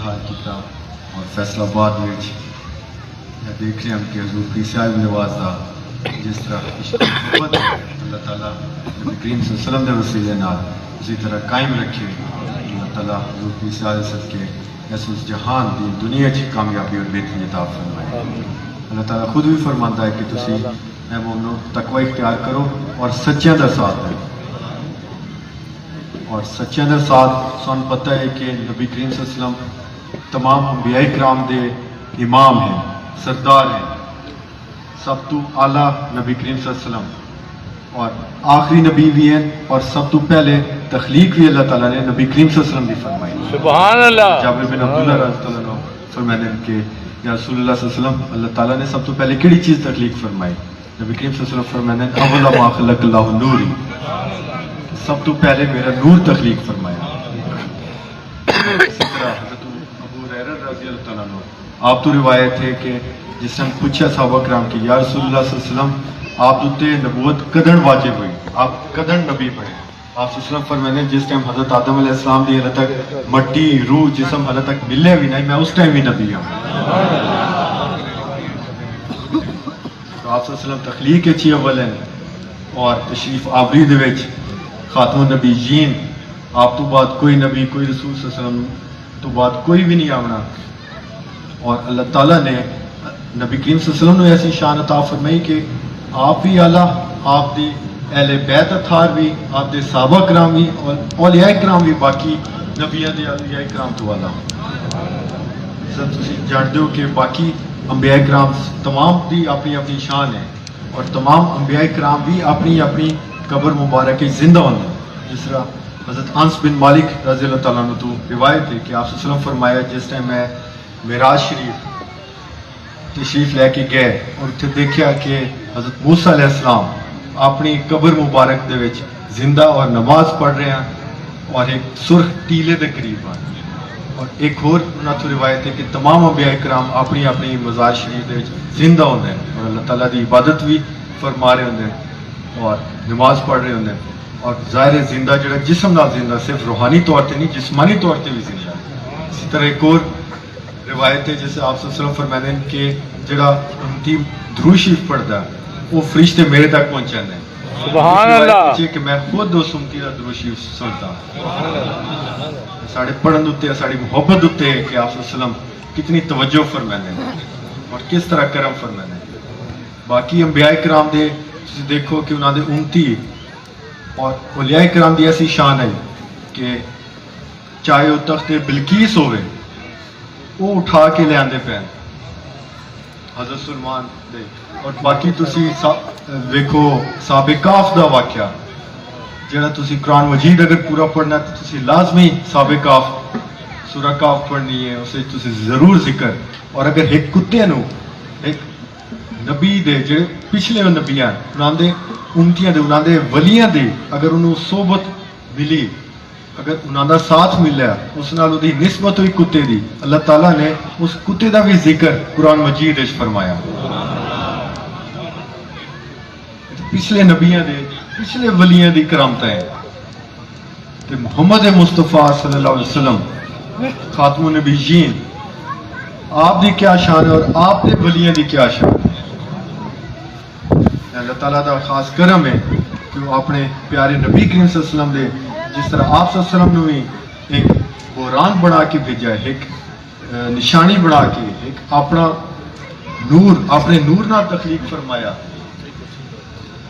انتخاب کیا اور فیصل آباد میں دیکھ رہے ہیں کہ حضور پیر صاحب نواز دا جس طرح محبت ہے اللہ تعالیٰ نبی کریم صلی اللہ علیہ وسلم کے وسیلے نال اسی طرح قائم رکھے. اللہ تعالیٰ حضور پیر صاحب صدقے اس جہان دی دنیا کی کامیابی اور بہتری عطا فرمائے. اللہ تعالیٰ خود بھی فرماتا ہے کہ تسی اے مومنو تقوی اختیار کرو اور سچیاں دا ساتھ دو. اور سچیاں دا ساتھ سن پتہ ہے کہ نبی کریم صلی اللہ علیہ وسلم تمام انبیاء کرام دے امام ہیں، سردار ہیں، سب تو اعلیٰ نبی کریم صلی اللہ علیہ وسلم اور آخری نبی بھی ہیں اور سب تو پہلے تخلیق بھی اللہ تعالیٰ نے نبی کریم صلی اللہ علیہ وسلم کی فرمائی. سبحان اللہ. جابر بن عبداللہ رضی اللہ عنہ فرماتے ہیں کہ یا رسول اللہ صلی اللہ علیہ وسلم اللہ تعالیٰ نے سب تو پہلے کیڑی چیز تخلیق فرمائی؟ نبی کریم صلی اللہ علیہ وسلم فرماتے ہیں اول ما خلق اللہ نوری، سب تو پہلے میرا نور تخلیق فرمایا. اسی طرح حضرت ابو ہریرہ رضی اللہ تعالیٰ عنہ آپ تو روایت ہے کہ جس نے پوچھا صحابہ کرام کی یا رسول اللہ صلی اللہ علیہ وسلم آپ تے نبوت کدن واجب ہوئی، آپ کدن نبی بنے؟ آپ صلی اللہ علیہ وسلم فرمانے جس ٹائم حضرت آدم علیہ السلام دی حالت تک مٹی روح جسم حالت تک ملے بھی نہیں میں اس ٹائم ہی نبی ہوں. تو آپ صلی اللہ علیہ وسلم تخلیق اچھی اول ہیں اور تشریف آوری دے وچ خاتم النبیین آپ تو بعد کوئی نبی کوئی رسول صلی اللہ علیہ وسلم تو بعد کوئی بھی نہیں آنا. اور اللہ تعالیٰ نے نبی کریم صلی اللہ علیہ وسلم نے ایسی شان عطا فرمائی کہ آپ بھی اعلیٰ، آپ دی اہل بیت اطہار بھی، آپ دے صحابہ کرام بھی اور اولیاء کرام بھی باقی نبیاں دے اولیاء کرام تو اعلیٰ. سر تسی جانتے ہو کہ باقی انبیاء کرام تمام دی اپنی اپنی شان ہے اور تمام انبیاء کرام بھی اپنی اپنی قبر مبارک زندہ ہونا. جس طرح حضرت انس بن مالک رضی اللہ تعالیٰ عنہ تو روایت ہے کہ آپ صلی اللہ علیہ وسلم فرمایا جس ٹائم میں معراج شریف تشریف لے کے گئے اور اتنے دیکھا کہ حضرت موسیٰ علیہ السلام اپنی قبر مبارک دے وچ زندہ اور نماز پڑھ رہے ہیں اور ایک سرخ ٹیلے دے قریب ہیں. اور ایک اور انہاں تو روایت ہے کہ تمام انبیاء کرام اپنی اپنی مزار شریف دے وچ زندہ ہوندے ہیں اور اللہ تعالیٰ دی عبادت بھی فرما رہے ہوندے ہیں اور نماز پڑھ رہے ہوندے ہیں. اور ظاہر زندہ جڑا جسم نال زندہ صرف روحانی طور تے نہیں جسمانی طور تے بھی زندہ ہے. اسی طرح ایک اور روایت ہے جیسے آپ صلی اللہ علیہ وسلم فرماتے ہیں کہ جڑا امتی درود شریف پڑھدا ہے وہ فرشتے میرے تک پہنچ جاندے ہیں. سبحان اللہ. کہ میں خود اس امتی دا درود شریف سنتا ہوں. ساڑے پڑھن دے ساڑی محبت ہوتے ہے کہ آپ صلی اللہ علیہ وسلم کتنی توجہ فرماتے ہیں اور کس طرح کرم فرماتے ہیں. باقی انبیاء کرام دے تسی دیکھو کہ انہاں دے امتی اور اولیاء کرام دی ایسی شان ہے کہ چاہے وہ تخت بلقیس ہوئے وہ اٹھا کے لے آندے پہ حضرت سلمان دے. اور باقی تسی ویکھو صحابہ کہف دا واقعہ جڑا تسی قرآن مجید اگر پورا پڑھنا تو تسی لازمی صحابہ کہف سورہ کہف پڑھنی ہے، اسے تسی ضرور ذکر. اور اگر ایک کتے نو ایک نبی دے جڑے پچھلے نبیاں انہاں دے امتیاں دے انہاں دے ولیاں دے اگر انہوں صحبت ملی اگر انہاں دا ساتھ ملیا اس نال دی نسبت ہوئی کتے دی اللہ تعالیٰ نے اس کتے دا بھی ذکر قرآن مجید وچ فرمایا. پچھلے نبیاں دے پچھلے ولیاں دی کرامتیں ہیں. تے محمد مصطفیٰ صلی اللہ علیہ وسلم خاتم النبیین آپ دی کیا شان ہے اور آپ دے ولیاں دی کیا شان ہے. اللہ تعالیٰ دا خاص کرم ہے کہ وہ اپنے پیارے نبی کریم صلی اللہ علیہ وسلم دے جس طرح آپ صلی اللہ علیہ وسلم نے بھی ایک بحران بنا کے بھیجا ہے، ایک نشانی بنا کے ایک اپنا نور اپنے نور نہ تخلیق فرمایا.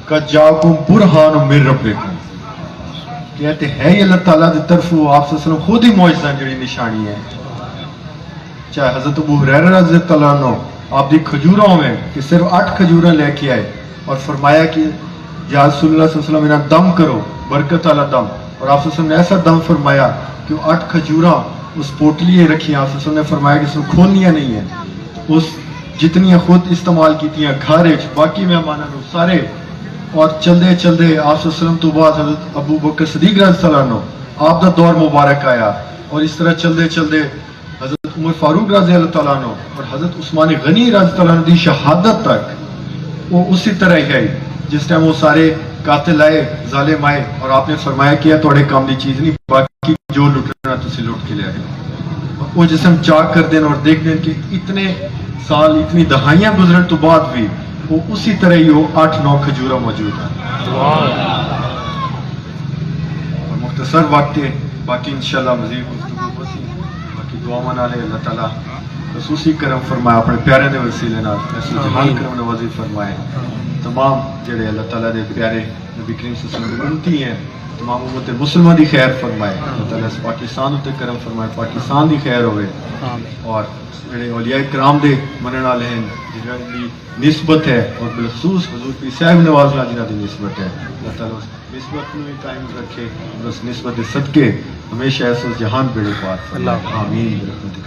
قَدْ جَاءَكُمْ بُرْهَانٌ مِّن رَبِّكُمْ کہتے ہیں یہ اللہ تعالیٰ کی طرف آپ صلی اللہ علیہ وسلم خود ہی معجزہ جڑی نشانی ہے. چاہے حضرت ابو ہریرہ رضی اللہ عنہ آپ دی کھجوروں میں کہ صرف 8 کھجوریں لے کے آئے اور فرمایا کہ یا رسول اللہ صلی اللہ علیہ وسلم انہیں دم کرو برکت والا دم. اور آپ صلی اللہ علیہ وسلم نے ایسا دم فرمایا کہ وہ 8 کھجوراں اس پوٹلی رکھی. آپ صلی اللہ علیہ وسلم نے فرمایا کہ اس میں کھولنیاں نہیں ہیں. اس جتنی خود استعمال کی گھر باقی مہمانوں کو سارے. اور چلدے چلدے آپ صلی اللہ علیہ وسلم تو بعد حضرت ابو بکر صدیق رضی اللہ عنہ آپ دا دور مبارک آیا اور اس طرح چلدے چلدے حضرت عمر فاروق رضی اللہ تعالیٰ عنہ اور حضرت عثمان غنی رضی اللہ عنہ دی شہادت تک وہ اسی طرح ہی گئی جس ٹائم وہ سارے قاتل آئے ظالم آئے اور آپ نے فرمایا کیا توڑے کام دی چیز نہیں باقی جو لٹنا تسی لٹ کے لے آئے. وہ جسم چاک کر دینا اور دیکھ دیں کہ اتنے سال اتنی دہائیاں گزرن تو بعد بھی وہ اسی طرح ہی وہ 8-9 کھجورہ موجود ہیں. اور مختصر وقت ہے، باقی انشاءاللہ مزید گفتگو ہوتی، باقی دعا منا لے اللہ تعالیٰ خصوصی کرم فرمائے اپنے پیارے دے وسیلے نال ایسے جہان کرم نوازی فرمائے. تمام جڑے اللہ تعالیٰ دے پیارے نبی کریم صلی اللہ علیہ وسلم امتی ہیں، تمام امت مسلمہ دی خیر فرمائے. اللہ تعالیٰ اس پاکستان تے کرم فرمائے، پاکستان دی خیر ہوئے. اور جڑے اولیاء کرام دے منن والے ہیں جنہاں دی نسبت ہے، اور بالخصوص حضور پیر صاحب نواز اللہ جنہاں دی نسبت ہے، اللہ تعالیٰ اس نسبت میں قائم رکھے اور اس نسبت دے صدقے ہمیشہ اس جہان بیڑے پار فرمائے. آمین برحمتک.